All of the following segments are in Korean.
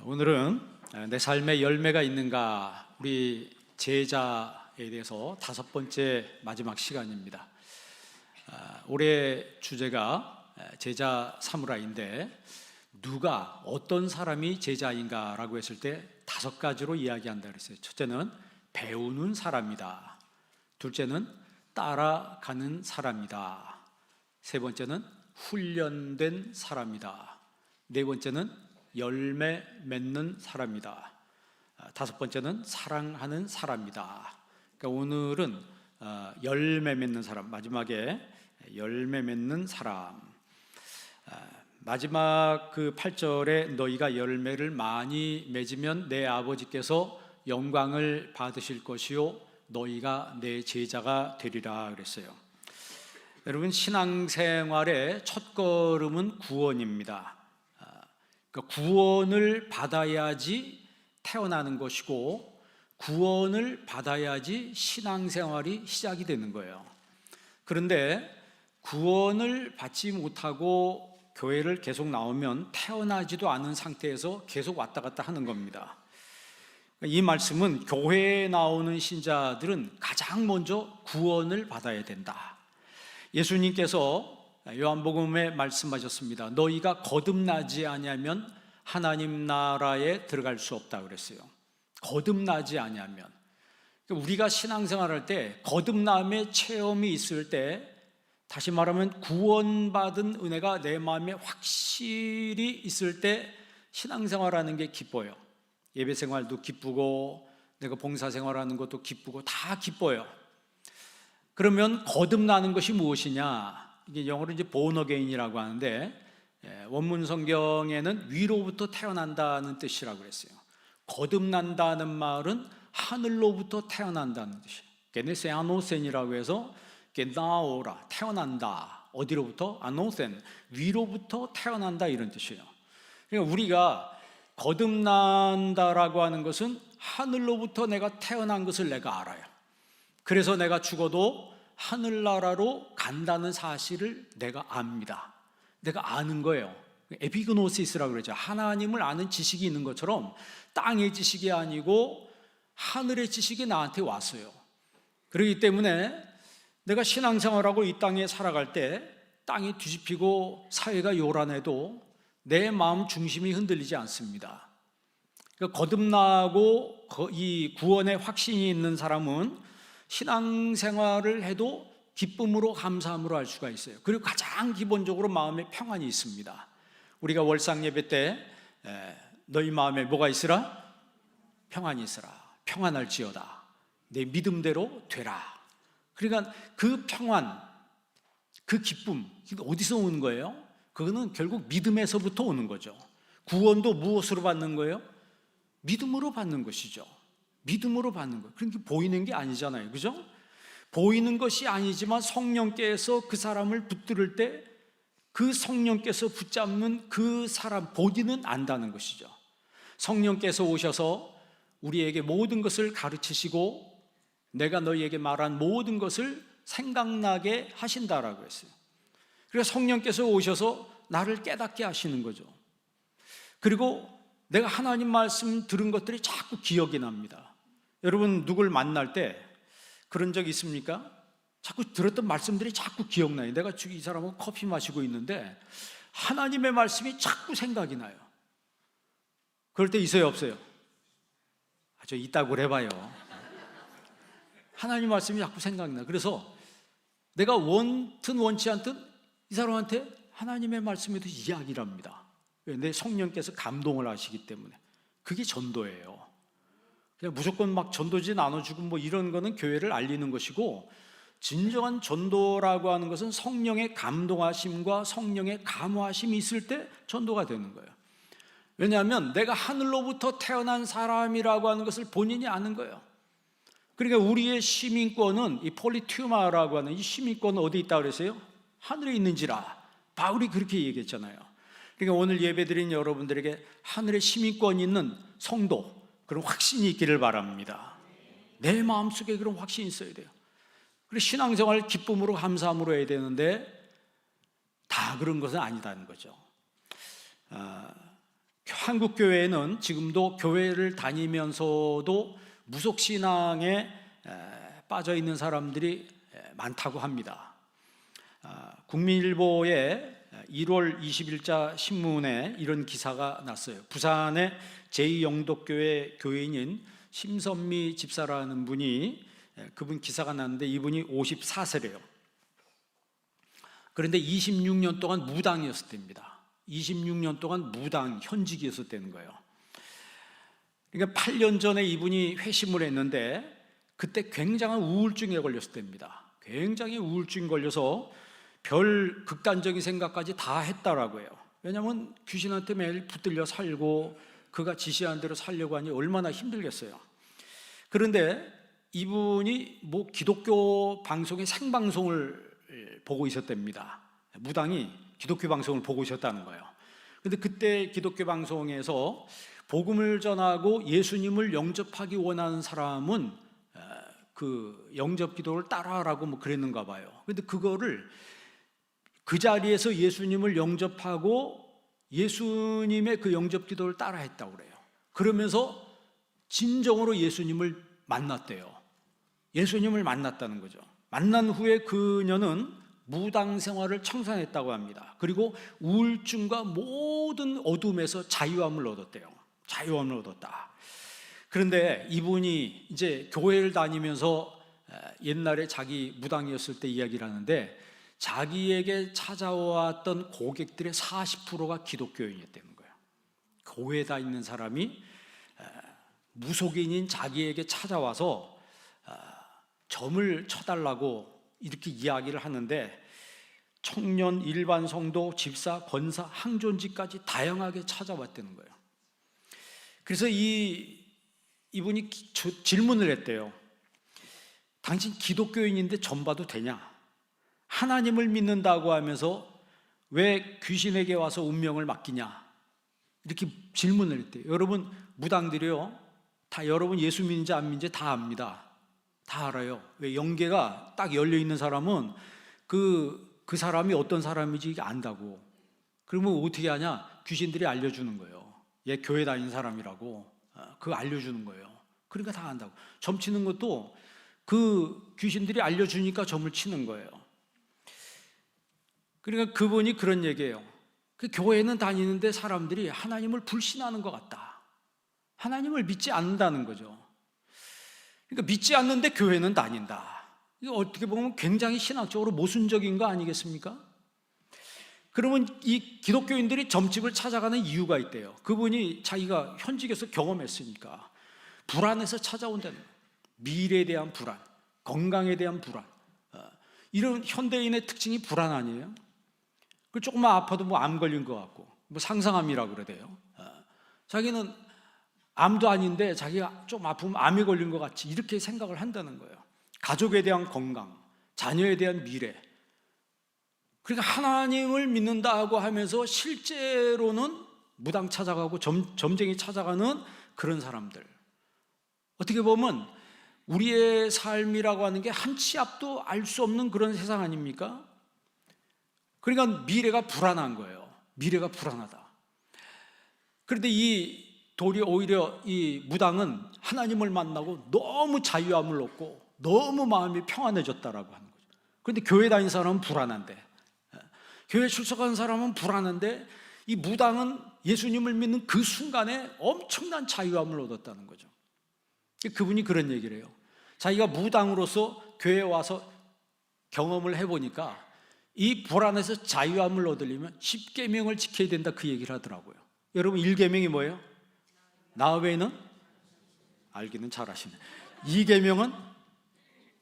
오늘은 내 삶에 열매가 있는가, 우리 제자에 대해서 5번째 마지막 시간입니다. 올해 주제가 제자 사무라이인데, 누가 어떤 사람이 제자인가라고 했을 때 5가지로 이야기한다 그랬어요. 첫째는 배우는 사람이다. 둘째는 따라가는 사람이다. 세 번째는 훈련된 사람이다. 네 번째는 열매 맺는 사람이다. 5번째는 사랑하는 사람이다. 그러니까 오늘은 열매 맺는 사람, 마지막에 열매 맺는 사람. 마지막 그 8절에 너희가 열매를 많이 맺으면 내 아버지께서 영광을 받으실 것이요 너희가 내 제자가 되리라 그랬어요. 여러분, 신앙생활의 첫걸음은 구원입니다. 그러니까 구원을 받아야지 태어나는 것이고, 구원을 받아야지 신앙생활이 시작이 되는 거예요. 그런데 구원을 받지 못하고 교회를 계속 나오면 태어나지도 않은 상태에서 계속 왔다 갔다 하는 겁니다. 이 말씀은 교회에 나오는 신자들은 가장 먼저 구원을 받아야 된다. 예수님께서 요한복음에 말씀하셨습니다. 너희가 거듭나지 아니하면 하나님 나라에 들어갈 수 없다 그랬어요. 거듭나지 아니하면, 우리가 신앙생활할 때 거듭남의 체험이 있을 때, 다시 말하면 구원받은 은혜가 내 마음에 확실히 있을 때 신앙생활하는 게 기뻐요. 예배생활도 기쁘고 내가 봉사생활하는 것도 기쁘고 다 기뻐요. 그러면 거듭나는 것이 무엇이냐? 이게 영어로 이제 born again이라고 하는데, 원문 성경에는 위로부터 태어난다는 뜻이라고 그랬어요. 거듭난다는 말은 하늘로부터 태어난다는 뜻이에요. 게네세 아노센이라고 해서 나오라, 태어난다. 어디로부터? 아노센, 위로부터 태어난다, 이런 뜻이에요. 그러니까 우리가 거듭난다라고 하는 것은 하늘로부터 내가 태어난 것을 내가 알아요. 그래서 내가 죽어도 하늘나라로 간다는 사실을 내가 압니다. 내가 아는 거예요. 에피그노시스라고 그러죠. 하나님을 아는 지식이 있는 것처럼 땅의 지식이 아니고 하늘의 지식이 나한테 왔어요. 그렇기 때문에 내가 신앙생활하고 이 땅에 살아갈 때 땅이 뒤집히고 사회가 요란해도 내 마음 중심이 흔들리지 않습니다. 그러니까 거듭나고 이 구원의 확신이 있는 사람은 신앙생활을 해도 기쁨으로 감사함으로 할 수가 있어요. 그리고 가장 기본적으로 마음에 평안이 있습니다. 우리가 월상 예배 때 너희 마음에 뭐가 있으라? 평안이 있으라. 평안할지어다. 내 믿음대로 되라. 그러니까 그 평안, 그 기쁨, 어디서 오는 거예요? 그거는 결국 믿음에서부터 오는 거죠. 구원도 무엇으로 받는 거예요? 믿음으로 받는 것이죠. 믿음으로 받는 거예요. 그러니까 보이는 게 아니잖아요, 그죠? 보이는 것이 아니지만 성령께서 그 사람을 붙들을 때 그 성령께서 붙잡는 그 사람 본인은 안다는 것이죠. 성령께서 오셔서 우리에게 모든 것을 가르치시고 내가 너희에게 말한 모든 것을 생각나게 하신다라고 했어요. 그래서 성령께서 오셔서 나를 깨닫게 하시는 거죠. 그리고 내가 하나님 말씀 들은 것들이 자꾸 기억이 납니다. 여러분, 누굴 만날 때 그런 적 있습니까? 자꾸 들었던 말씀들이 자꾸 기억나요. 내가 이 사람하고 커피 마시고 있는데 하나님의 말씀이 자꾸 생각이 나요. 그럴 때 있어요, 없어요? 저 있다고 그래봐요. 하나님 말씀이 자꾸 생각이 나요. 그래서 내가 원든 원치 않든 이 사람한테 하나님의 말씀에 대해서 이야기를 합니다. 내 성령께서 감동을 하시기 때문에. 그게 전도예요. 그냥 무조건 막 전도지 나눠주고 뭐 이런 거는 교회를 알리는 것이고, 진정한 전도라고 하는 것은 성령의 감동하심과 성령의 감화심이 있을 때 전도가 되는 거예요. 왜냐하면 내가 하늘로부터 태어난 사람이라고 하는 것을 본인이 아는 거예요. 그러니까 우리의 시민권은, 이 폴리튜마라고 하는 이 시민권은 어디 있다고 그랬어요? 하늘에 있는지라. 바울이 그렇게 얘기했잖아요. 그러니까 오늘 예배드린 여러분들에게 하늘의 시민권이 있는 성도, 그런 확신이 있기를 바랍니다. 내 마음속에 그런 확신이 있어야 돼요. 그리고 신앙생활 기쁨으로 감사함으로 해야 되는데 다 그런 것은 아니다는 거죠. 한국 교회에는 지금도 교회를 다니면서도 무속신앙에 빠져 있는 사람들이 많다고 합니다. 국민일보의 1월 20일자 신문에 이런 기사가 났어요. 부산의 제2영독교회 교인인 심선미 집사라는 분이, 그분 기사가 났는데 이분이 54세래요. 그런데 26년 동안 무당이었을 때입니다. 26년 동안 무당 현직이었었다는 거예요. 그러니까 8년 전에 이분이 회심을 했는데 그때 굉장한 우울증에 걸렸을 때입니다. 굉장히 우울증 걸려서 별 극단적인 생각까지 다 했다라고 해요. 왜냐하면 귀신한테 매일 붙들려 살고 그가 지시한 대로 살려고 하니 얼마나 힘들겠어요. 그런데 이분이 기독교 방송의 생방송을 보고 있었답니다. 무당이 기독교 방송을 보고 있었다는 거예요. 그런데 그때 기독교 방송에서 복음을 전하고 예수님을 영접하기 원하는 사람은 그 영접 기도를 따라하라고 그랬는가 봐요. 그런데 그거를 그 자리에서 예수님을 영접하고 예수님의 그 영접 기도를 따라 했다고 그래요. 그러면서 진정으로 예수님을 만났대요. 예수님을 만났다는 거죠. 만난 후에 그녀는 무당 생활을 청산했다고 합니다. 그리고 우울증과 모든 어둠에서 자유함을 얻었대요. 자유함을 얻었다. 그런데 이분이 이제 교회를 다니면서 옛날에 자기 무당이었을 때 이야기를 하는데 자기에게 찾아왔던 고객들의 40%가 기독교인이었다는 거예요. 교회에 다 있는 사람이 무속인인 자기에게 찾아와서 점을 쳐달라고 이렇게 이야기를 하는데 청년, 일반 성도, 집사, 권사, 항존지까지 다양하게 찾아왔다는 거예요. 그래서 이분이 질문을 했대요. 당신 기독교인인데 점 봐도 되냐? 하나님을 믿는다고 하면서 왜 귀신에게 와서 운명을 맡기냐? 이렇게 질문을 했대요. 여러분 무당들이요, 다 여러분 예수 믿는지 안 믿는지 다 압니다. 다 알아요. 왜? 영계가 딱 열려 있는 사람은 그 사람이 어떤 사람인지 안다고. 그러면 어떻게 하냐? 귀신들이 알려주는 거예요. 얘 교회 다니는 사람이라고 그거 알려주는 거예요. 그러니까 다 안다고. 점 치는 것도 그 귀신들이 알려주니까 점을 치는 거예요. 그러니까 그분이 그런 얘기예요. 그 교회는 다니는데 사람들이 하나님을 불신하는 것 같다. 하나님을 믿지 않는다는 거죠. 그러니까 믿지 않는데 교회는 다닌다. 이거 어떻게 보면 굉장히 신학적으로 모순적인 거 아니겠습니까? 그러면 이 기독교인들이 점집을 찾아가는 이유가 있대요. 그분이 자기가 현직에서 경험했으니까 불안해서 찾아온다는 거예요. 미래에 대한 불안, 건강에 대한 불안. 이런 현대인의 특징이 불안 아니에요? 조금만 아파도 암 걸린 것 같고 상상암이라고 그러대요. 자기는 암도 아닌데 자기가 좀 아프면 암에 걸린 것 같이 이렇게 생각을 한다는 거예요. 가족에 대한 건강, 자녀에 대한 미래. 그러니까 하나님을 믿는다고 하면서 실제로는 무당 찾아가고 점쟁이 찾아가는 그런 사람들. 어떻게 보면 우리의 삶이라고 하는 게 한 치 앞도 알 수 없는 그런 세상 아닙니까? 그러니까 미래가 불안한 거예요. 미래가 불안하다. 그런데 오히려 이 무당은 하나님을 만나고 너무 자유함을 얻고 너무 마음이 평안해졌다라고 하는 거죠. 그런데 교회 다니는 사람은 불안한데, 교회 출석하는 사람은 불안한데, 이 무당은 예수님을 믿는 그 순간에 엄청난 자유함을 얻었다는 거죠. 그분이 그런 얘기를 해요. 자기가 무당으로서 교회에 와서 경험을 해보니까 이 불안에서 자유함을 얻으려면 10계명을 지켜야 된다, 그 얘기를 하더라고요. 여러분 1계명이 뭐예요? 나 외에는 알기는 잘하시네. 2계명은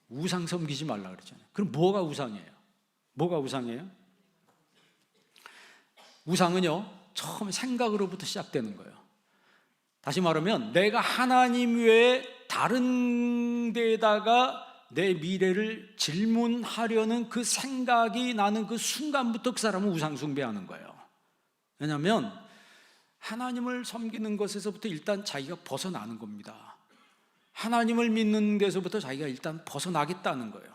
우상 섬기지 말라 그랬잖아요. 그럼 뭐가 우상이에요? 뭐가 우상이에요? 우상은요, 처음 생각으로부터 시작되는 거예요. 다시 말하면 내가 하나님 외에 다른 데에다가 내 미래를 질문하려는 그 생각이 나는 그 순간부터 그 사람은 우상 숭배하는 거예요. 왜냐하면 하나님을 섬기는 것에서부터 일단 자기가 벗어나는 겁니다. 하나님을 믿는 데서부터 자기가 일단 벗어나겠다는 거예요.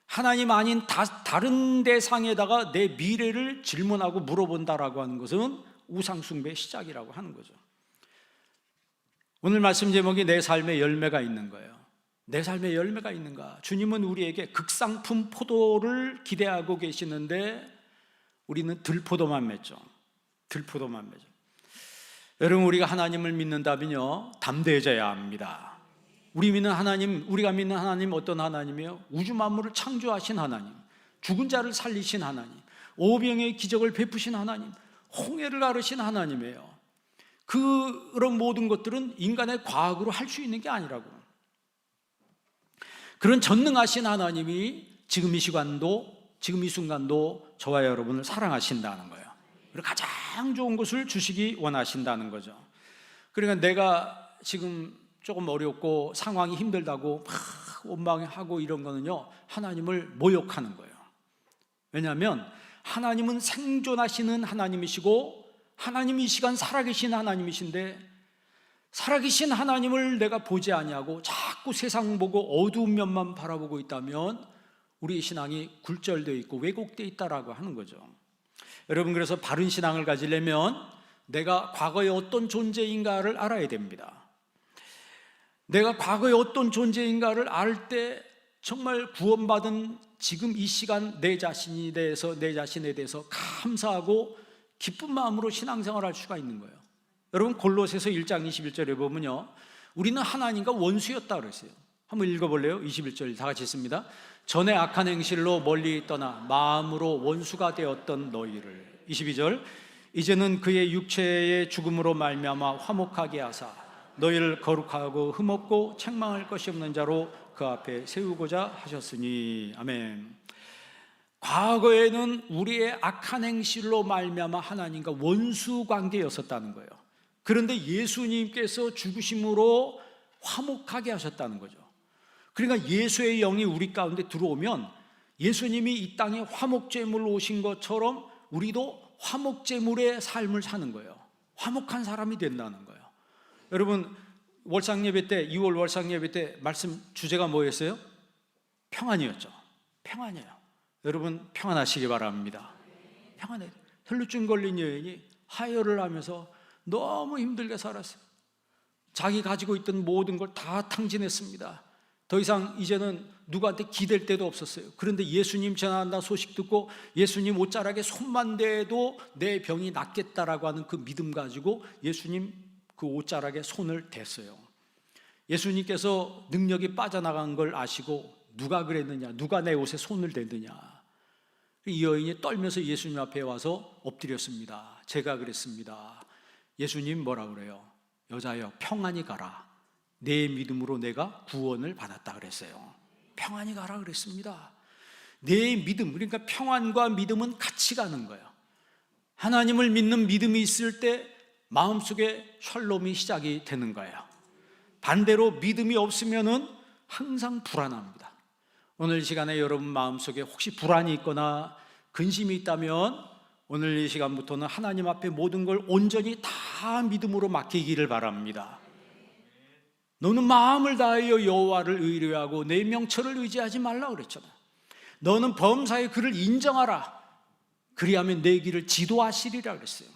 하나님 아닌 다른 대상에다가 내 미래를 질문하고 물어본다라고 하는 것은 우상숭배의 시작이라고 하는 거죠. 오늘 말씀 제목이 내 삶의 열매가 있는 거예요. 내 삶의 열매가 있는가? 주님은 우리에게 극상품 포도를 기대하고 계시는데 우리는 들포도만 맺죠. 들포도만 맺죠. 여러분, 우리가 하나님을 믿는다면요, 담대해져야 합니다. 우리가 믿는 하나님 어떤 하나님이에요? 우주 만물을 창조하신 하나님, 죽은 자를 살리신 하나님, 오병의 기적을 베푸신 하나님, 홍해를 가르신 하나님이에요. 그런 모든 것들은 인간의 과학으로 할 수 있는 게 아니라고. 그런 전능하신 하나님이 지금 이 순간도 저와 여러분을 사랑하신다는 거예요. 그리고 가장 좋은 것을 주시기 원하신다는 거죠. 그러니까 내가 지금 조금 어렵고 상황이 힘들다고 막 원망하고 이런 거는요, 하나님을 모욕하는 거예요. 왜냐하면 하나님은 생존하시는 하나님이시고 하나님이 이 시간 살아계신 하나님이신데, 살아계신 하나님을 내가 보지 아니하고 자꾸 세상 보고 어두운 면만 바라보고 있다면 우리의 신앙이 굴절되어 있고 왜곡되어 있다라고 하는 거죠. 여러분, 그래서 바른 신앙을 가지려면 내가 과거에 어떤 존재인가를 알아야 됩니다. 내가 과거에 어떤 존재인가를 알 때 정말 구원받은 지금 이 시간 내 자신에 대해서 감사하고 기쁜 마음으로 신앙생활을 할 수가 있는 거예요. 여러분, 골로새서 1장 21절에 보면요, 우리는 하나님과 원수였다 그랬어요. 한번 읽어볼래요? 21절 다 같이 읽습니다. 전에 악한 행실로 멀리 떠나 마음으로 원수가 되었던 너희를. 22절, 이제는 그의 육체의 죽음으로 말미암아 화목하게 하사 너희를 거룩하고 흠없고 책망할 것이 없는 자로 그 앞에 세우고자 하셨으니. 아멘. 과거에는 우리의 악한 행실로 말미암아 하나님과 원수 관계였었다는 거예요. 그런데 예수님께서 죽으심으로 화목하게 하셨다는 거죠. 그러니까 예수의 영이 우리 가운데 들어오면 예수님이 이 땅에 화목제물로 오신 것처럼 우리도 화목제물의 삶을 사는 거예요. 화목한 사람이 된다는 거예요. 여러분, 월상예배 때, 2월 월상예배 때 말씀 주제가 뭐였어요? 평안이었죠. 평안이에요. 여러분, 평안하시기 바랍니다. 평안해요. 혈루증 걸린 여인이 하혈을 하면서 너무 힘들게 살았어요. 자기 가지고 있던 모든 걸 다 탕진했습니다. 더 이상 이제는 누구한테 기댈 데도 없었어요. 그런데 예수님 전한다 소식 듣고 예수님 옷자락에 손만 대도 내 병이 낫겠다라고 하는 그 믿음 가지고 예수님 그 옷자락에 손을 댔어요. 예수님께서 능력이 빠져나간 걸 아시고 누가 그랬느냐, 누가 내 옷에 손을 댔느냐. 이 여인이 떨면서 예수님 앞에 와서 엎드렸습니다. 제가 그랬습니다. 예수님 뭐라 그래요? 여자여, 평안히 가라. 내 믿음으로 내가 구원을 받았다 그랬어요. 평안히 가라 그랬습니다. 내 믿음, 그러니까 평안과 믿음은 같이 가는 거예요. 하나님을 믿는 믿음이 있을 때 마음속에 샬롬이 시작이 되는 거예요. 반대로 믿음이 없으면은 항상 불안합니다. 오늘 이 시간에 여러분 마음속에 혹시 불안이 있거나 근심이 있다면 오늘 이 시간부터는 하나님 앞에 모든 걸 온전히 다 믿음으로 맡기기를 바랍니다. 너는 마음을 다하여 여호와를 의뢰하고 내 명철을 의지하지 말라 그랬잖아. 너는 범사에 그를 인정하라. 그리하면 내 길을 지도하시리라 그랬어요.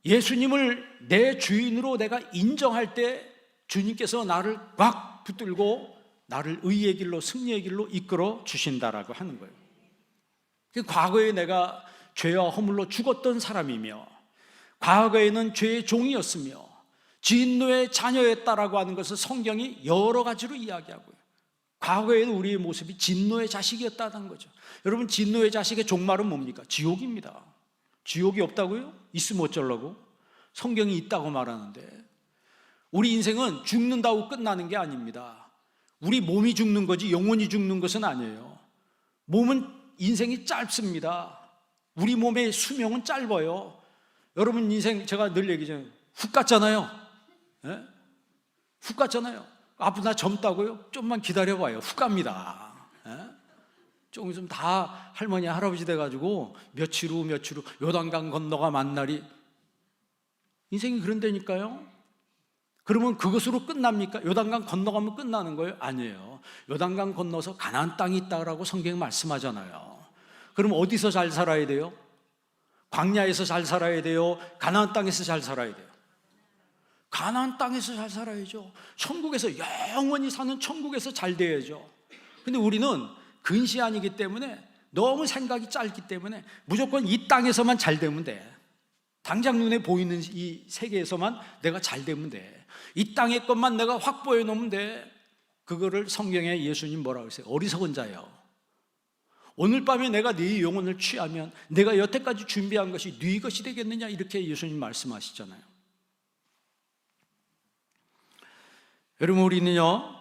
예수님을 내 주인으로 내가 인정할 때 주님께서 나를 꽉 붙들고 나를 의의 길로, 승리의 길로 이끌어 주신다라고 하는 거예요. 과거에 내가 죄와 허물로 죽었던 사람이며 과거에는 죄의 종이었으며 진노의 자녀였다라고 하는 것을 성경이 여러 가지로 이야기하고요. 과거에는 우리의 모습이 진노의 자식이었다는 거죠. 여러분, 진노의 자식의 종말은 뭡니까? 지옥입니다. 지옥이 없다고요? 있으면 어쩌려고? 성경이 있다고 말하는데, 우리 인생은 죽는다고 끝나는 게 아닙니다. 우리 몸이 죽는 거지 영혼이 죽는 것은 아니에요. 몸은 인생이 짧습니다. 우리 몸의 수명은 짧아요. 여러분 인생, 제가 늘 얘기하잖아요. 훅 갔잖아요. 예? 훅 갔잖아요. 앞으로 나 젊다고요? 좀만 기다려봐요. 훅 갑니다. 예? 조금 있으면 다 할머니 할아버지 돼가지고 며칠 후 요단강 건너가 만날이, 인생이 그런다니까요. 그러면 그것으로 끝납니까? 요단강 건너가면 끝나는 거예요? 아니에요. 요단강 건너서 가나안 땅이 있다라고 성경이 말씀하잖아요. 그럼 어디서 잘 살아야 돼요? 광야에서 잘 살아야 돼요? 가나안 땅에서 잘 살아야 돼요? 가나안 땅에서 잘 살아야죠. 천국에서 영원히 사는 천국에서 잘 돼야죠. 근데 우리는 근시안이기 때문에, 너무 생각이 짧기 때문에 무조건 이 땅에서만 잘 되면 돼. 당장 눈에 보이는 이 세계에서만 내가 잘 되면 돼. 이 땅의 것만 내가 확보해 놓으면 돼. 그거를 성경에 예수님 뭐라고 했어요? 어리석은 자요, 오늘 밤에 내가 네 영혼을 취하면 내가 여태까지 준비한 것이 네 것이 되겠느냐, 이렇게 예수님 말씀하시잖아요. 여러분, 우리는요,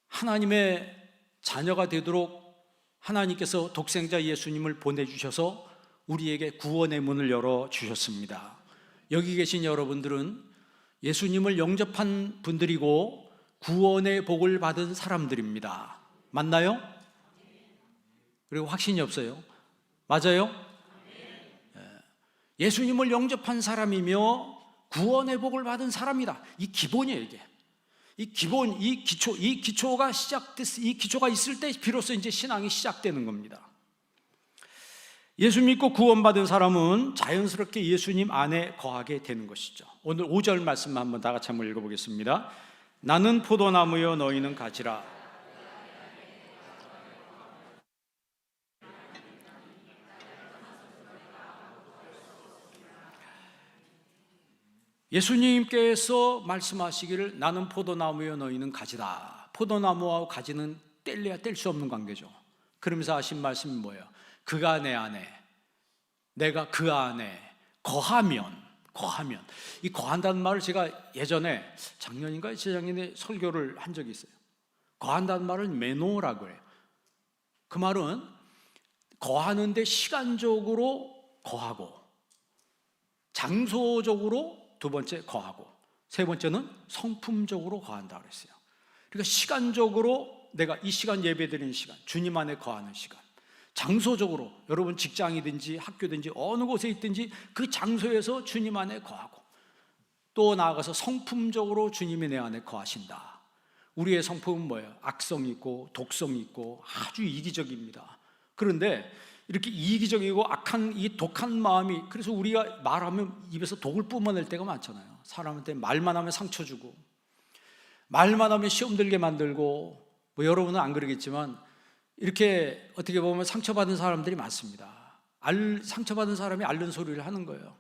하나님의 자녀가 되도록 하나님께서 독생자 예수님을 보내주셔서 우리에게 구원의 문을 열어주셨습니다. 여기 계신 여러분들은 예수님을 영접한 분들이고 구원의 복을 받은 사람들입니다. 맞나요? 그리고 확신이 없어요? 맞아요? 예수님을 영접한 사람이며 구원의 복을 받은 사람이다. 이 기본이에요, 이게. 이 기본, 이 기초가 이 기초가 있을 때 비로소 이제 신앙이 시작되는 겁니다. 예수 믿고 구원받은 사람은 자연스럽게 예수님 안에 거하게 되는 것이죠. 오늘 5절 말씀 한번 다 같이 한번 읽어보겠습니다. 나는 포도나무여 너희는 가지라. 예수님께서 말씀하시기를 나는 포도나무여 너희는 가지다. 포도나무와 가지는 뗄래야 뗄 수 없는 관계죠. 그러면서 하신 말씀이 뭐예요? 그가 내 안에, 내가 그 안에 거하면. 이 거한다는 말을 제가 예전에 작년인가 재작년에 설교를 한 적이 있어요. 거한다는 말은 메노라고 해요. 그 말은 거하는데 시간적으로 거하고, 장소적으로 두 번째 거하고, 세 번째는 성품적으로 거한다 그랬어요. 그러니까 시간적으로 내가 이 시간 예배드리는 시간, 주님 안에 거하는 시간, 장소적으로 여러분 직장이든지 학교든지 어느 곳에 있든지 그 장소에서 주님 안에 거하고, 또 나아가서 성품적으로 주님이 내 안에 거하신다. 우리의 성품은 뭐예요? 악성이 있고 독성이 있고 아주 이기적입니다. 그런데 이렇게 이기적이고 악한 이 독한 마음이, 그래서 우리가 말하면 입에서 독을 뿜어낼 때가 많잖아요. 사람한테 말만 하면 상처 주고, 말만 하면 시험 들게 만들고, 뭐 여러분은 안 그러겠지만 이렇게 어떻게 보면 상처받은 사람들이 많습니다. 상처받은 사람이 앓는 소리를 하는 거예요.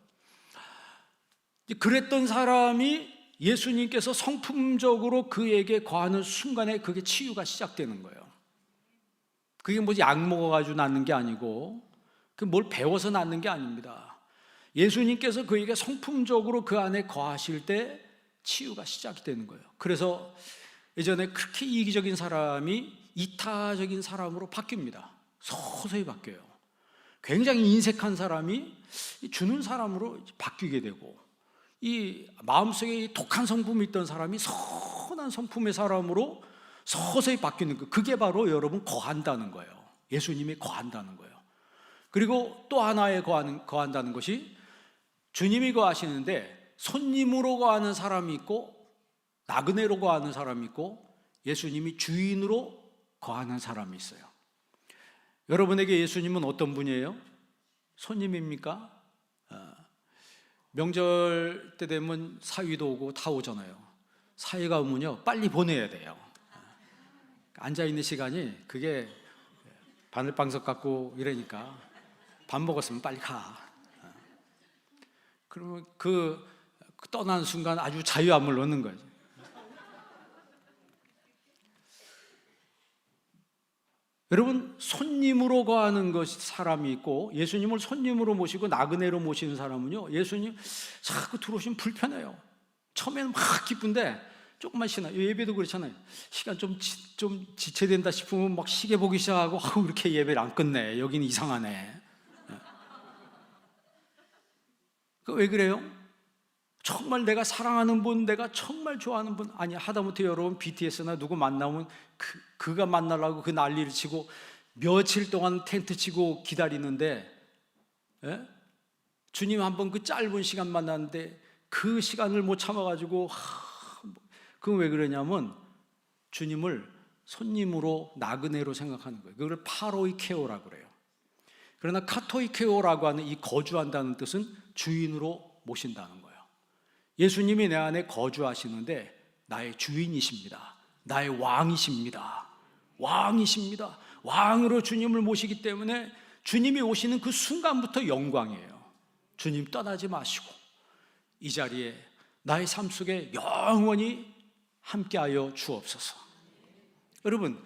그랬던 사람이 예수님께서 성품적으로 그에게 거하는 순간에 그게 치유가 시작되는 거예요. 그게 뭐지 약 먹어가지고 낫는 게 아니고, 그 뭘 배워서 낫는 게 아닙니다. 예수님께서 그에게 성품적으로 그 안에 거하실 때 치유가 시작이 되는 거예요. 그래서 예전에 그렇게 이기적인 사람이 이타적인 사람으로 바뀝니다. 서서히 바뀌어요. 굉장히 인색한 사람이 주는 사람으로 바뀌게 되고, 이 마음속에 독한 성품이 있던 사람이 선한 성품의 사람으로 서서히 바뀌는 거, 그게 바로 여러분 거한다는 거예요. 예수님이 거한다는 거예요. 그리고 또 하나의 거한다는 것이, 주님이 거하시는데 손님으로 거하는 사람이 있고 나그네로 거하는 사람이 있고 예수님이 주인으로 거하는 사람이 있어요. 여러분에게 예수님은 어떤 분이에요? 손님입니까? 명절 때 되면 사위도 오고 다 오잖아요. 사위가 오면요 빨리 보내야 돼요. 앉아있는 시간이 그게 바늘방석 갖고 이러니까 밥 먹었으면 빨리 가. 그러면 그 떠나는 순간 아주 자유함을 얻는 거죠. 여러분, 손님으로 거하는 것이 사람이 있고, 예수님을 손님으로 모시고 나그네로 모시는 사람은요, 예수님 자꾸 들어오시면 불편해요. 처음에는 막 기쁜데 조금만 쉬나, 예배도 그렇잖아요. 시간 좀 지체된다 싶으면 막 시계 보기 시작하고, 아우 이렇게 예배를 안 끝내, 여기는 이상하네. 왜 그래요? 정말 내가 사랑하는 분, 내가 정말 좋아하는 분, 아니 하다못해 여러분 BTS나 누구 만나면 그가 만나려고 그 난리를 치고 며칠 동안 텐트 치고 기다리는데, 예? 주님 한번 그 짧은 시간 만났는데 그 시간을 못 참아가지고, 그건 왜 그러냐면 주님을 손님으로 나그네로 생각하는 거예요. 그걸 파로이케오라고 그래요. 그러나 카토이케오라고 하는 이 거주한다는 뜻은 주인으로 모신다는 거예요. 예수님이 내 안에 거주하시는데 나의 주인이십니다. 나의 왕이십니다. 왕이십니다. 왕으로 주님을 모시기 때문에 주님이 오시는 그 순간부터 영광이에요. 주님 떠나지 마시고 이 자리에 나의 삶 속에 영원히 함께하여 주옵소서. 여러분,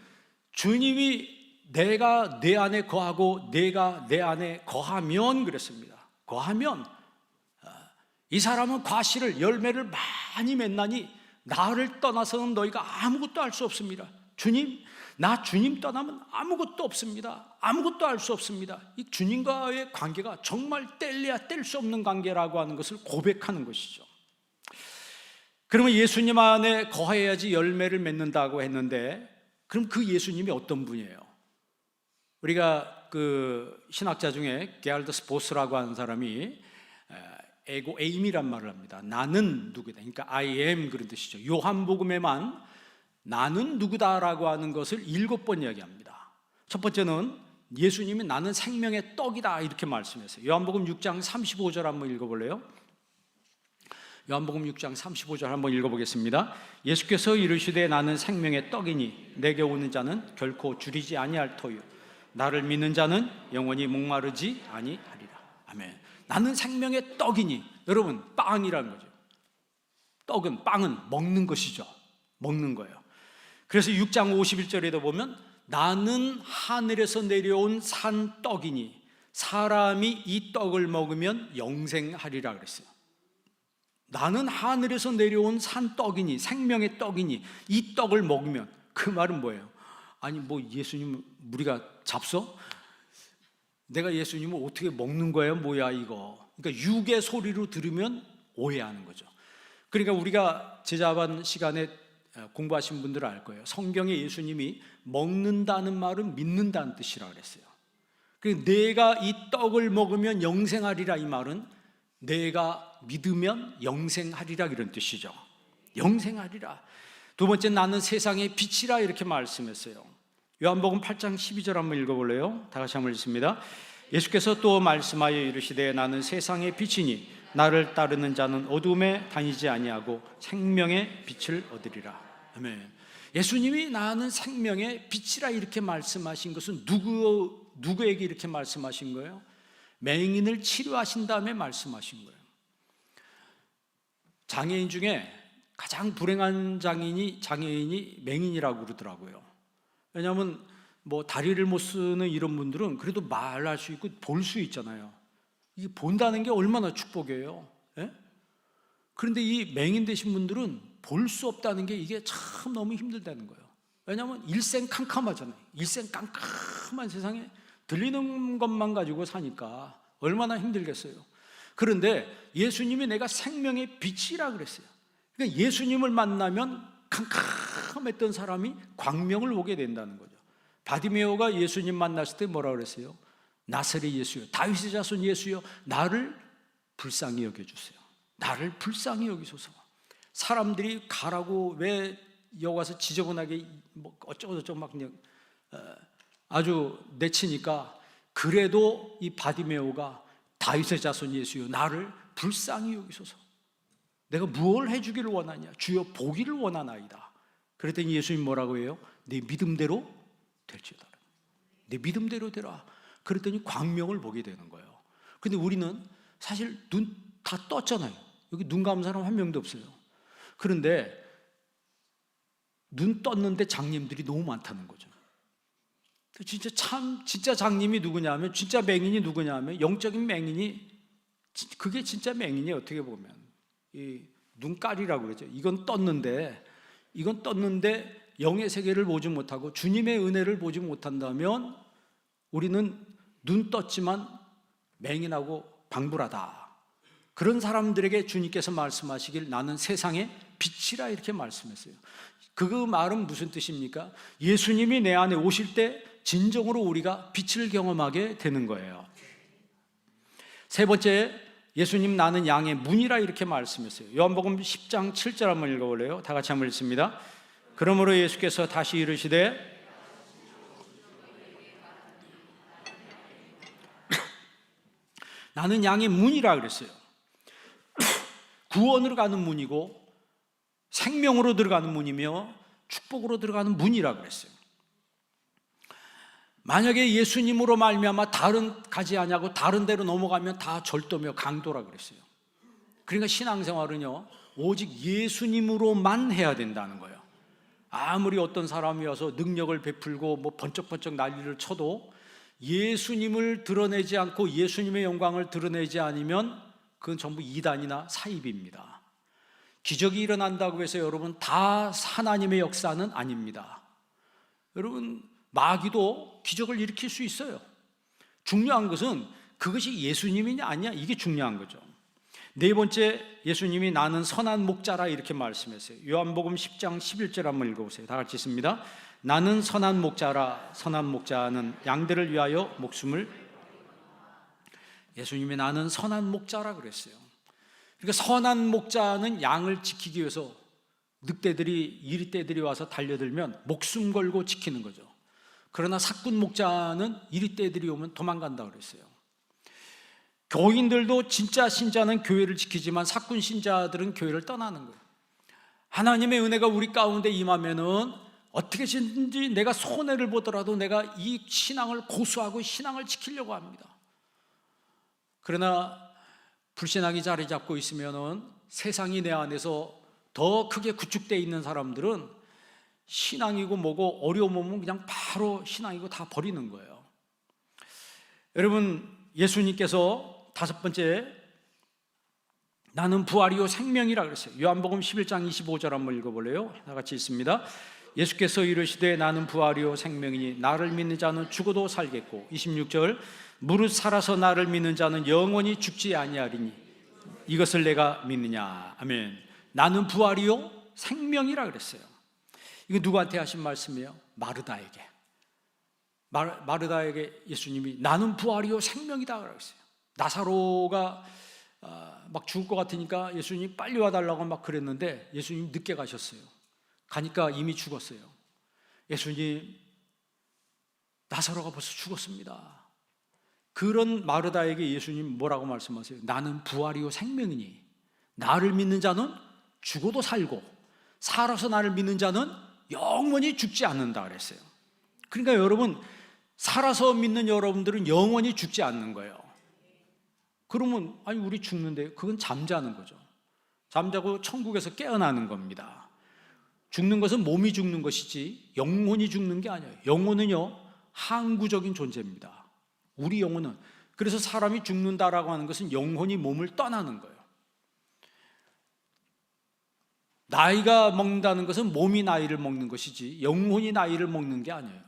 주님이 내가 내 안에 거하고 내가 내 안에 거하면 그랬습니다. 거하면 이 사람은 과실을 열매를 많이 맺나니 나를 떠나서는 너희가 아무것도 할 수 없습니다. 주님, 나 주님 떠나면 아무것도 없습니다. 아무것도 할 수 없습니다. 이 주님과의 관계가 정말 뗄래야 뗄 수 없는 관계라고 하는 것을 고백하는 것이죠. 그러면 예수님 안에 거해야지 열매를 맺는다고 했는데, 그럼 그 예수님이 어떤 분이에요? 우리가 그 신학자 중에 게알더스 보스라고 하는 사람이 에고 에임이란 말을 합니다. 나는 누구다. 그러니까 I am 그런 뜻이죠. 요한복음에만 나는 누구다라고 하는 것을 7번 이야기합니다. 첫 번째는 예수님이 나는 생명의 떡이다 이렇게 말씀했어요. 요한복음 6장 35절 한번 읽어볼래요? 요한복음 6장 35절 한번 읽어보겠습니다. 예수께서 이르시되 나는 생명의 떡이니 내게 오는 자는 결코 줄이지 아니할 터요 나를 믿는 자는 영원히 목마르지 아니하리라. 아멘. 나는 생명의 떡이니, 여러분 빵이라는 거죠. 떡은, 빵은 먹는 것이죠. 먹는 거예요. 그래서 6장 51절에도 보면 나는 하늘에서 내려온 산 떡이니 사람이 이 떡을 먹으면 영생하리라 그랬어요. 나는 하늘에서 내려온 산 떡이니, 생명의 떡이니 이 떡을 먹으면, 그 말은 뭐예요? 아니 뭐 예수님 우리가 잡서? 내가 예수님을 어떻게 먹는 거예요? 뭐야 이거? 그러니까 육의 소리로 들으면 오해하는 거죠. 그러니까 우리가 제자반 시간에 공부하신 분들은 알 거예요. 성경에 예수님이 먹는다는 말은 믿는다는 뜻이라 그랬어요. 그러니까 내가 이 떡을 먹으면 영생하리라, 이 말은 내가 믿으면 영생하리라 이런 뜻이죠. 영생하리라. 두 번째, 나는 세상의 빛이라 이렇게 말씀했어요. 요한복음 8장 12절 한번 읽어볼래요? 다 같이 한번 읽습니다. 예수께서 또 말씀하여 이르시되 나는 세상의 빛이니 나를 따르는 자는 어둠에 다니지 아니하고 생명의 빛을 얻으리라. 아멘. 예수님이 나는 생명의 빛이라 이렇게 말씀하신 것은 누구에게 이렇게 말씀하신 거예요? 맹인을 치료하신 다음에 말씀하신 거예요. 장애인 중에 가장 불행한 장애인이 맹인이라고 그러더라고요. 왜냐하면 뭐 다리를 못 쓰는 이런 분들은 그래도 말할 수 있고 볼 수 있잖아요. 이게 본다는 게 얼마나 축복이에요. 예? 그런데 이 맹인 되신 분들은 볼 수 없다는 게 이게 참 너무 힘들다는 거예요. 왜냐하면 일생 캄캄하잖아요. 일생 깜깜한 세상에 들리는 것만 가지고 사니까 얼마나 힘들겠어요. 그런데 예수님이 내가 생명의 빛이라 그랬어요. 그러니까 예수님을 만나면 캄캄했던 사람이 광명을 보게 된다는 거죠. 바디메오가 예수님 만났을 때 뭐라고 그랬어요? 나사렛 예수요, 다윗의 자손 예수요, 나를 불쌍히 여겨주세요. 나를 불쌍히 여기소서. 사람들이 가라고 왜 여기 와서 지저분하게 뭐 어쩌고저쩌고 막 그냥 아주 내치니까, 그래도 이 바디메오가 다윗의 자손 예수요, 나를 불쌍히 여기소서. 내가 무엇을 해주기를 원하냐? 주여 보기를 원하나이다. 그랬더니 예수님 뭐라고 해요? 네 믿음대로 될지어다. 네 믿음대로 되라. 그랬더니 광명을 보게 되는 거예요. 근데 우리는 사실 눈 다 떴잖아요. 여기 눈 감은 사람 한 명도 없어요. 그런데 눈 떴는데 장님들이 너무 많다는 거죠. 진짜 장님이 누구냐면, 진짜 맹인이 누구냐면, 영적인 맹인이, 그게 진짜 맹인이에요. 어떻게 보면 이 눈깔이라고 그러죠. 이건 떴는데 영의 세계를 보지 못하고 주님의 은혜를 보지 못한다면 우리는 눈 떴지만 맹인하고 방불하다. 그런 사람들에게 주님께서 말씀하시길 나는 세상의 빛이라 이렇게 말씀했어요. 그 말은 무슨 뜻입니까? 예수님이 내 안에 오실 때 진정으로 우리가 빛을 경험하게 되는 거예요. 세 번째, 예수님 나는 양의 문이라 이렇게 말씀했어요. 요한복음 10장 7절 한번 읽어볼래요? 다 같이 한번 읽습니다. 그러므로 예수께서 다시 이르시되 나는 양의 문이라 그랬어요. 구원으로 가는 문이고 생명으로 들어가는 문이며 축복으로 들어가는 문이라 그랬어요. 만약에 예수님으로 말미암아 다른 가지 아니하고 다른 데로 넘어가면 다 절도며 강도라 그랬어요. 그러니까 신앙생활은요, 오직 예수님으로만 해야 된다는 거예요. 아무리 어떤 사람이 와서 능력을 베풀고 뭐 번쩍번쩍 난리를 쳐도 예수님을 드러내지 않고 예수님의 영광을 드러내지 않으면 그건 전부 이단이나 사입입니다. 기적이 일어난다고 해서 여러분 다 하나님의 역사는 아닙니다. 여러분 마귀도 기적을 일으킬 수 있어요. 중요한 것은 그것이 예수님이냐 아니냐, 이게 중요한 거죠. 네 번째, 예수님이 나는 선한 목자라 이렇게 말씀했어요. 요한복음 10장 11절 한번 읽어보세요. 다 같이 있습니다. 나는 선한 목자라. 선한 목자는 양들을 위하여 목숨을. 예수님이 나는 선한 목자라 그랬어요. 그러니까 선한 목자는 양을 지키기 위해서 늑대들이, 이리떼들이 와서 달려들면 목숨 걸고 지키는 거죠. 그러나 사꾼 목자는 이리떼들이 오면 도망간다 그랬어요. 교인들도 진짜 신자는 교회를 지키지만 사꾼 신자들은 교회를 떠나는 거예요. 하나님의 은혜가 우리 가운데 임하면은 어떻게든지 내가 손해를 보더라도 내가 이 신앙을 고수하고 신앙을 지키려고 합니다. 그러나 불신앙이 자리 잡고 있으면은 세상이 내 안에서 더 크게 구축되어 있는 사람들은 신앙이고 뭐고 어려움 오면 그냥 바로 신앙이고 다 버리는 거예요. 여러분, 예수님께서 다섯 번째, 나는 부활이요 생명이라 그랬어요. 요한복음 11장 25절 한번 읽어볼래요? 다 같이 있습니다. 예수께서 이르시되 나는 부활이요 생명이니 나를 믿는 자는 죽어도 살겠고, 26절, 무릇 살아서 나를 믿는 자는 영원히 죽지 아니하리니 이것을 내가 믿느냐. 아멘. 나는 부활이요 생명이라 그랬어요. 이거 누구한테 하신 말씀이에요? 마르다에게. 마르다에게 예수님이 나는 부활이요 생명이다 그랬어요. 나사로가 막 죽을 것 같으니까 예수님이 빨리 와달라고 막 그랬는데 예수님 늦게 가셨어요. 가니까 이미 죽었어요. 예수님, 나사로가 벌써 죽었습니다. 그런 마르다에게 예수님 뭐라고 말씀하세요? 나는 부활이요 생명이니 나를 믿는 자는 죽어도 살고 살아서 나를 믿는 자는 영원히 죽지 않는다 그랬어요. 그러니까 여러분, 살아서 믿는 여러분들은 영원히 죽지 않는 거예요. 그러면 아니 우리 죽는데, 그건 잠자는 거죠. 잠자고 천국에서 깨어나는 겁니다. 죽는 것은 몸이 죽는 것이지 영혼이 죽는 게 아니에요. 영혼은요 항구적인 존재입니다. 우리 영혼은. 그래서 사람이 죽는다라고 하는 것은 영혼이 몸을 떠나는 거예요. 나이가 먹는다는 것은 몸이 나이를 먹는 것이지 영혼이 나이를 먹는 게 아니에요.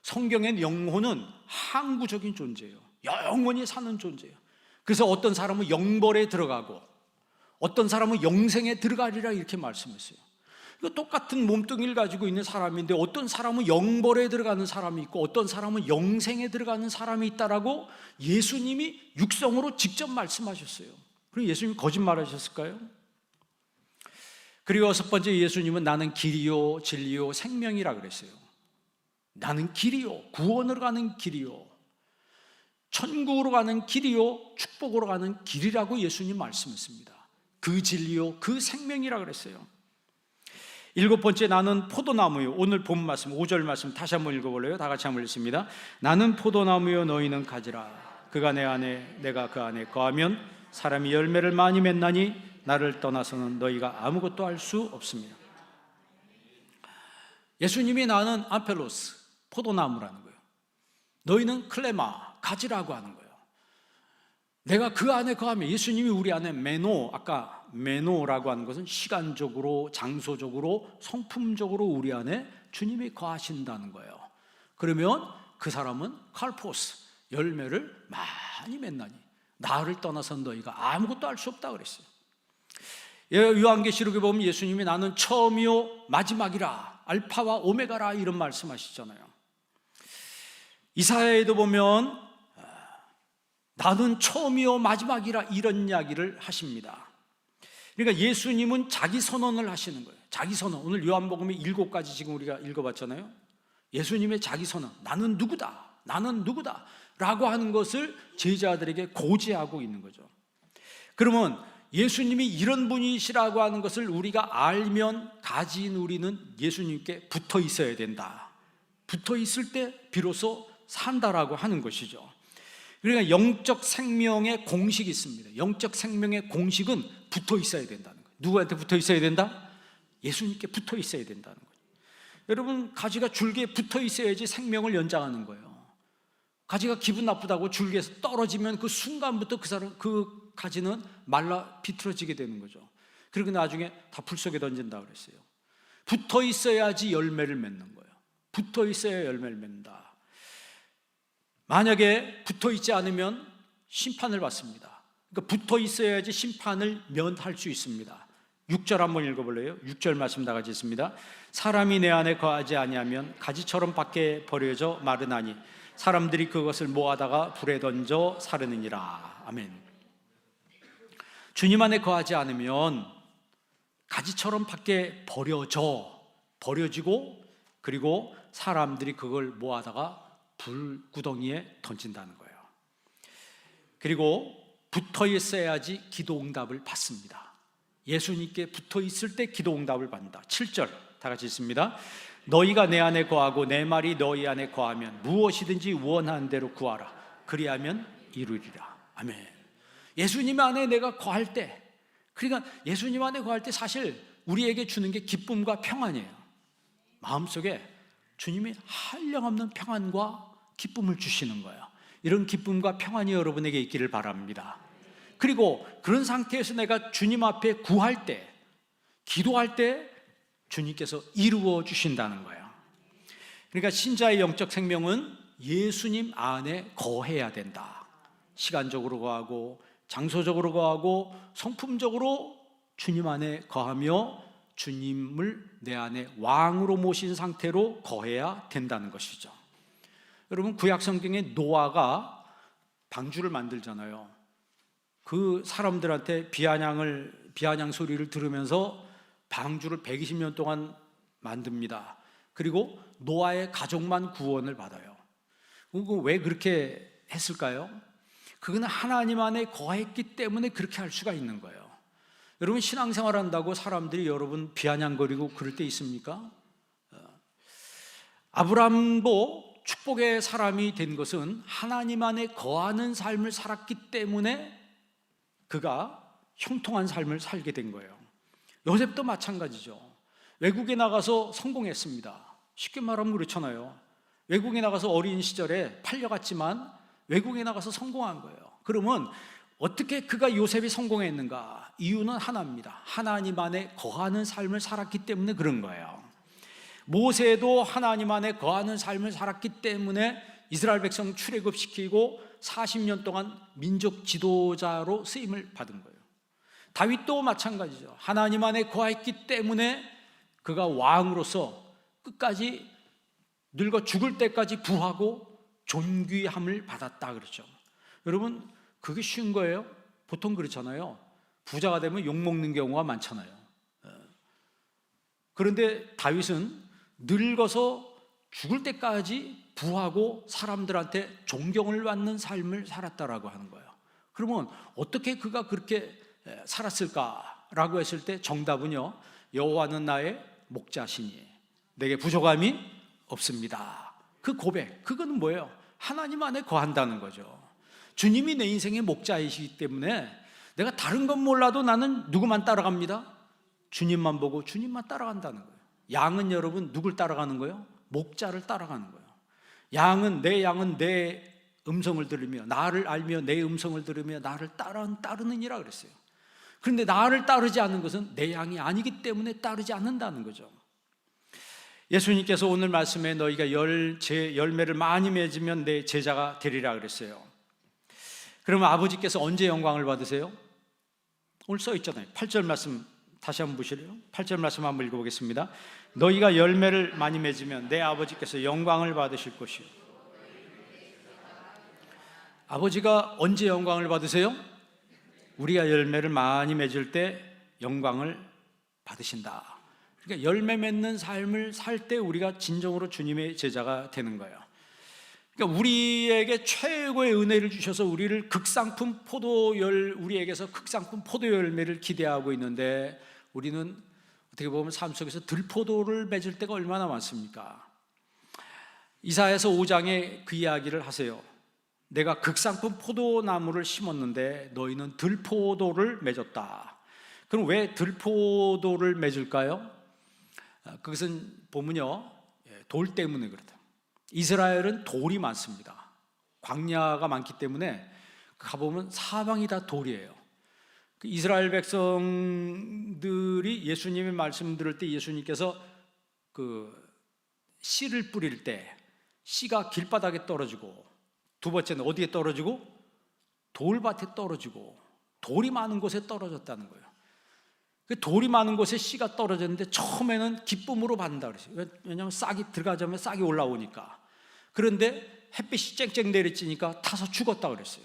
성경엔 영혼은 항구적인 존재예요. 영원히 사는 존재예요. 그래서 어떤 사람은 영벌에 들어가고 어떤 사람은 영생에 들어가리라 이렇게 말씀했어요. 똑같은 몸뚱이를 가지고 있는 사람인데 어떤 사람은 영벌에 들어가는 사람이 있고 어떤 사람은 영생에 들어가는 사람이 있다라고 예수님이 육성으로 직접 말씀하셨어요. 그럼 예수님이 거짓말하셨을까요? 그리고 여섯 번째, 예수님은 나는 길이요 진리요 생명이라 그랬어요. 나는 길이요, 구원으로 가는 길이요, 천국으로 가는 길이요, 축복으로 가는 길이라고 예수님 말씀했습니다. 그 진리요, 그 생명이라 그랬어요. 일곱 번째, 나는 포도나무요. 오늘 본 말씀 5절 말씀 다시 한번 읽어볼래요? 다 같이 한번 읽습니다. 나는 포도나무요 너희는 가지라. 그가 내 안에 내가 그 안에 거하면 사람이 열매를 많이 맺나니 나를 떠나서는 너희가 아무것도 할 수 없습니다. 예수님이 나는 아펠로스, 포도나무라는 거예요. 너희는 클레마, 가지라고 하는 거예요. 내가 그 안에 거하면, 예수님이 우리 안에 메노, 아까 메노라고 하는 것은 시간적으로, 장소적으로, 성품적으로 우리 안에 주님이 거하신다는 거예요. 그러면 그 사람은 칼포스, 열매를 많이 맺나니 나를 떠나선 너희가 아무것도 할 수 없다 그랬어요. 요한계시록에 보면 예수님이 나는 처음이요 마지막이라, 알파와 오메가라 이런 말씀하시잖아요. 이사야에도 보면 나는 처음이요 마지막이라 이런 이야기를 하십니다. 그러니까 예수님은 자기 선언을 하시는 거예요. 자기 선언. 오늘 요한복음이 7가지 지금 우리가 읽어봤잖아요. 예수님의 자기 선언. 나는 누구다, 나는 누구다 라고 하는 것을 제자들에게 고지하고 있는 거죠. 그러면 예수님이 이런 분이시라고 하는 것을 우리가 알면 가진 우리는 예수님께 붙어 있어야 된다. 붙어 있을 때 비로소 산다라고 하는 것이죠. 그러니까 영적 생명의 공식이 있습니다. 영적 생명의 공식은 붙어 있어야 된다는 거예요. 누구한테 붙어 있어야 된다? 예수님께 붙어 있어야 된다는 거예요. 여러분, 가지가 줄기에 붙어 있어야지 생명을 연장하는 거예요. 가지가 기분 나쁘다고 줄기에서 떨어지면 그 순간부터 그 가지는 말라 비틀어지게 되는 거죠. 그리고 나중에 다 불 속에 던진다 그랬어요. 붙어 있어야지 열매를 맺는 거예요. 붙어 있어야 열매를 맺는다. 만약에 붙어 있지 않으면 심판을 받습니다. 그러니까 붙어 있어야지 심판을 면할 수 있습니다. 6절 한번 읽어볼래요? 6절 말씀 다 같이 있습니다. 사람이 내 안에 거하지 아니하면 가지처럼 밖에 버려져 마르나니 사람들이 그것을 모아다가 불에 던져 사르느니라. 아멘. 주님 안에 거하지 않으면 가지처럼 밖에 버려지고 그리고 사람들이 그걸 모아다가 불구덩이에 던진다는 거예요. 그리고 붙어 있어야지 기도 응답을 받습니다. 예수님께 붙어 있을 때 기도 응답을 받는다. 7절 다 같이 있습니다. 너희가 내 안에 거하고 내 말이 너희 안에 거하면 무엇이든지 원하는 대로 구하라. 그리하면 이루리라. 아멘. 예수님 안에 내가 거할 때, 그러니까 예수님 안에 거할 때 사실 우리에게 주는 게 기쁨과 평안이에요. 마음속에 주님이 한량없는 평안과 기쁨을 주시는 거예요. 이런 기쁨과 평안이 여러분에게 있기를 바랍니다. 그리고 그런 상태에서 내가 주님 앞에 구할 때, 기도할 때 주님께서 이루어 주신다는 거예요. 그러니까 신자의 영적 생명은 예수님 안에 거해야 된다. 시간적으로 거하고 장소적으로 거하고 성품적으로 주님 안에 거하며 주님을 내 안에 왕으로 모신 상태로 거해야 된다는 것이죠. 여러분, 구약 성경에 노아가 방주를 만들잖아요. 그 사람들한테 비아냥 소리를 들으면서 방주를 120년 동안 만듭니다. 그리고 노아의 가족만 구원을 받아요. 왜 그렇게 했을까요? 그거는 하나님 안에 거했기 때문에 그렇게 할 수가 있는 거예요. 여러분, 신앙생활 한다고 사람들이 여러분 비아냥거리고 그럴 때 있습니까? 아브라함도 축복의 사람이 된 것은 하나님 안에 거하는 삶을 살았기 때문에 그가 형통한 삶을 살게 된 거예요. 요셉도 마찬가지죠. 외국에 나가서 성공했습니다. 쉽게 말하면 그렇잖아요. 외국에 나가서 어린 시절에 팔려갔지만 외국에 나가서 성공한 거예요. 그러면 어떻게 그가 요셉이 성공했는가? 이유는 하나입니다. 하나님 안에 거하는 삶을 살았기 때문에 그런 거예요. 모세도 하나님 안에 거하는 삶을 살았기 때문에 이스라엘 백성 출애굽시키고 40년 동안 민족 지도자로 쓰임을 받은 거예요. 다윗도 마찬가지죠. 하나님 안에 거했기 때문에 그가 왕으로서 끝까지 늙어 죽을 때까지 부하고 존귀함을 받았다 그러죠. 여러분, 그게 쉬운 거예요? 보통 그렇잖아요. 부자가 되면 욕먹는 경우가 많잖아요. 그런데 다윗은 늙어서 죽을 때까지 부하고 사람들한테 존경을 받는 삶을 살았다라고 하는 거예요. 그러면 어떻게 그가 그렇게 살았을까라고 했을 때 정답은요, 여호와는 나의 목자시니 내게 부족함이 없습니다. 그 고백, 그거는 뭐예요? 하나님 안에 거한다는 거죠. 주님이 내 인생의 목자이시기 때문에 내가 다른 건 몰라도 나는 누구만 따라갑니다? 주님만 보고 주님만 따라간다는 거예요. 양은 여러분 누굴 따라가는 거예요? 목자를 따라가는 거예요. 양은 내 음성을 들으며 나를 알며 내 음성을 들으며 나를 따르느니라 그랬어요. 그런데 나를 따르지 않는 것은 내 양이 아니기 때문에 따르지 않는다는 거죠. 예수님께서 오늘 말씀에 너희가 열매를 많이 맺으면 내 제자가 되리라 그랬어요. 그러면 아버지께서 언제 영광을 받으세요? 오늘 써 있잖아요. 8절 말씀 다시 한번 보실래요? 8절 말씀 한번 읽어보겠습니다. 너희가 열매를 많이 맺으면 내 아버지께서 영광을 받으실 것이요. 아버지가 언제 영광을 받으세요? 우리가 열매를 많이 맺을 때 영광을 받으신다. 그러니까 열매 맺는 삶을 살 때 우리가 진정으로 주님의 제자가 되는 거예요. 그러니까 우리에게 최고의 은혜를 주셔서 우리를 극상품 포도열, 우리에게서 극상품 포도 열매를 기대하고 있는데 우리는 어떻게 보면 삶 속에서 들포도를 맺을 때가 얼마나 많습니까? 이사야서 5장에 그 이야기를 하세요. 내가 극상품 포도나무를 심었는데 너희는 들포도를 맺었다. 그럼 왜 들포도를 맺을까요? 그것은 보면요, 돌 때문에 그렇다. 이스라엘은 돌이 많습니다. 광야가 많기 때문에 가보면 사방이 다 돌이에요. 이스라엘 백성들이 예수님의 말씀 들을 때 예수님께서 그 씨를 뿌릴 때 씨가 길바닥에 떨어지고, 두 번째는 어디에 떨어지고? 돌밭에 떨어지고, 돌이 많은 곳에 떨어졌다는 거예요. 그 돌이 많은 곳에 씨가 떨어졌는데 처음에는 기쁨으로 받는다 그랬어요. 왜냐하면 싹이 들어가자면 싹이 올라오니까. 그런데 햇빛이 쨍쨍 내리쬐니까 타서 죽었다 그랬어요.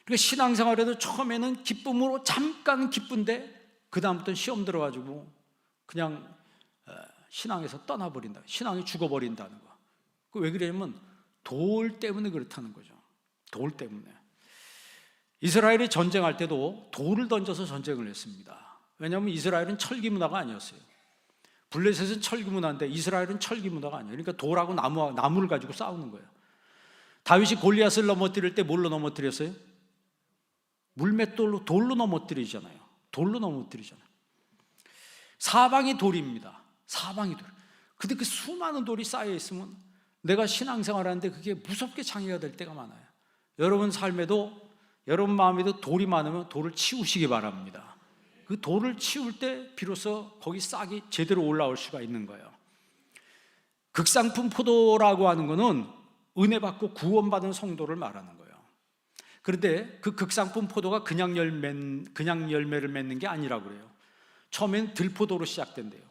그러니까 신앙생활에도 처음에는 기쁨으로 잠깐 기쁜데 그 다음부터는 시험 들어가지고 그냥 신앙에서 떠나버린다. 신앙이 죽어버린다는 거. 왜 그러냐면 돌 때문에 그렇다는 거죠. 돌 때문에. 이스라엘이 전쟁할 때도 돌을 던져서 전쟁을 했습니다. 왜냐하면 이스라엘은 철기 문화가 아니었어요. 블레셋은 철기 문화인데 이스라엘은 철기 문화가 아니에요. 그러니까 돌하고 나무를 가지고 싸우는 거예요. 다윗이 골리앗을 넘어뜨릴 때 뭘로 넘어뜨렸어요? 물맷돌로, 돌로 넘어뜨리잖아요. 돌로 넘어뜨리잖아요. 사방이 돌입니다. 사방이 돌. 근데 그 수많은 돌이 쌓여 있으면 내가 신앙생활 하는데 그게 무섭게 장애가 될 때가 많아요. 여러분 삶에도, 여러분 마음에도 돌이 많으면 돌을 치우시기 바랍니다. 그 돌을 치울 때 비로소 거기 싹이 제대로 올라올 수가 있는 거예요. 극상품 포도라고 하는 것은 은혜 받고 구원받은 성도를 말하는 거예요. 그런데 그 극상품 포도가 그냥 열매를 맺는 게 아니라고 그래요. 처음엔 들포도로 시작된대요.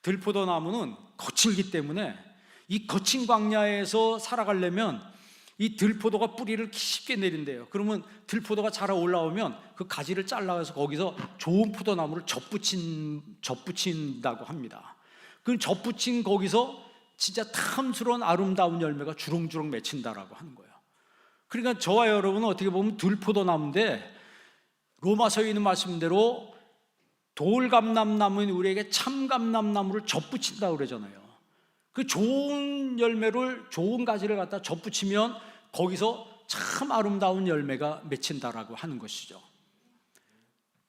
들포도 나무는 거칠기 때문에 이 거친 광야에서 살아가려면 이 들포도가 뿌리를 깊게 내린대요. 그러면 들포도가 자라 올라오면 그 가지를 잘라서 거기서 좋은 포도나무를 접붙인다고 합니다. 그 접붙인 거기서 진짜 탐스러운 아름다운 열매가 주렁주렁 맺힌다라고 하는 거예요. 그러니까 저와 여러분은 어떻게 보면 들포도나무인데 로마서에 있는 말씀대로 돌감람나무는 우리에게 참감람나무를 접붙인다고 그러잖아요. 그 좋은 열매를, 좋은 가지를 갖다 접붙이면 거기서 참 아름다운 열매가 맺힌다라고 하는 것이죠.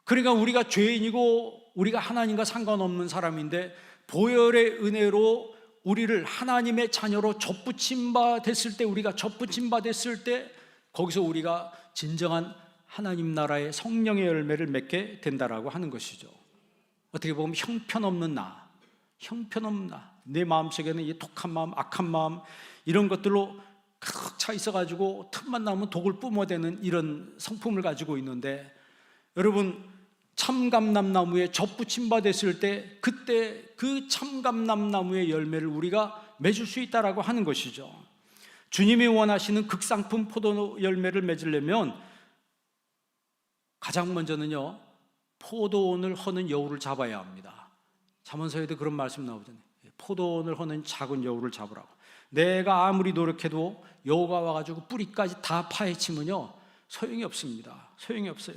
그러니까 우리가 죄인이고 우리가 하나님과 상관없는 사람인데 보혈의 은혜로 우리를 하나님의 자녀로 접붙임 바 됐을 때, 우리가 접붙임 바 됐을 때 거기서 우리가 진정한 하나님 나라의 성령의 열매를 맺게 된다라고 하는 것이죠. 어떻게 보면 형편없는 나, 내 마음속에는 이 독한 마음, 악한 마음 이런 것들로 가득 차 있어가지고 틈만 나면 독을 뿜어대는 이런 성품을 가지고 있는데, 여러분 참감람나무에 접붙임 바 됐을 때 그때 그 참감람나무의 열매를 우리가 맺을 수 있다라고 하는 것이죠. 주님이 원하시는 극상품 포도 열매를 맺으려면 가장 먼저는요, 포도원을 허는 여우를 잡아야 합니다. 잠언서에도 그런 말씀 나오잖아요. 포도원을 허는 작은 여우를 잡으라고. 내가 아무리 노력해도 여우가 와가지고 뿌리까지 다 파헤치면요 소용이 없습니다. 소용이 없어요.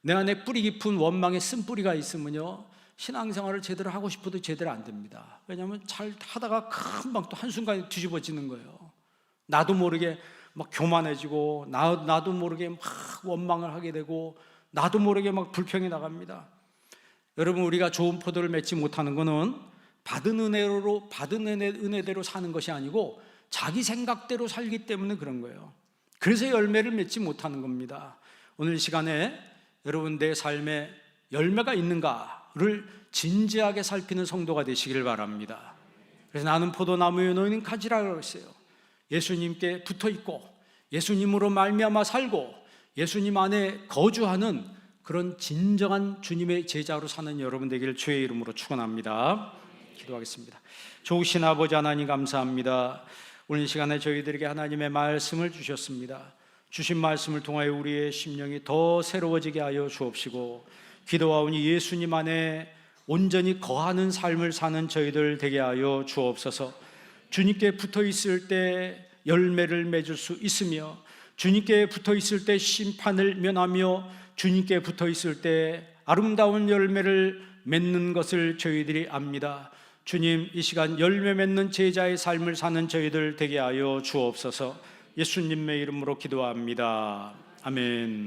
내 안에 뿌리 깊은 원망의 쓴뿌리가 있으면요 신앙생활을 제대로 하고 싶어도 제대로 안 됩니다. 왜냐하면 잘 하다가 금방 또 한순간에 뒤집어지는 거예요. 나도 모르게 막 교만해지고 나도 모르게 막 원망을 하게 되고 나도 모르게 막 불평이 나갑니다. 여러분, 우리가 좋은 포도를 맺지 못하는 것은 받은 은혜대로 사는 것이 아니고 자기 생각대로 살기 때문에 그런 거예요. 그래서 열매를 맺지 못하는 겁니다. 오늘 시간에 여러분 내 삶에 열매가 있는가를 진지하게 살피는 성도가 되시기를 바랍니다. 그래서 나는 포도나무에 너희는 가지라고 했어요. 예수님께 붙어있고 예수님으로 말미암아 살고 예수님 안에 거주하는 그런 진정한 주님의 제자로 사는 여러분 되기를 주의 이름으로 축원합니다. 기도하겠습니다. 좋으신 아버지 하나님 감사합니다. 오늘 시간에 저희들에게 하나님의 말씀을 주셨습니다. 주신 말씀을 통하여 우리의 심령이 더 새로워지게 하여 주옵시고 기도하오니 예수님 안에 온전히 거하는 삶을 사는 저희들 되게 하여 주옵소서. 주님께 붙어 있을 때 열매를 맺을 수 있으며, 주님께 붙어 있을 때 심판을 면하며 주님께 붙어 있을 때 아름다운 열매를 맺는 것을 저희들이 압니다. 주님, 이 시간 열매 맺는 제자의 삶을 사는 저희들 되게 하여 주옵소서. 예수님의 이름으로 기도합니다. 아멘.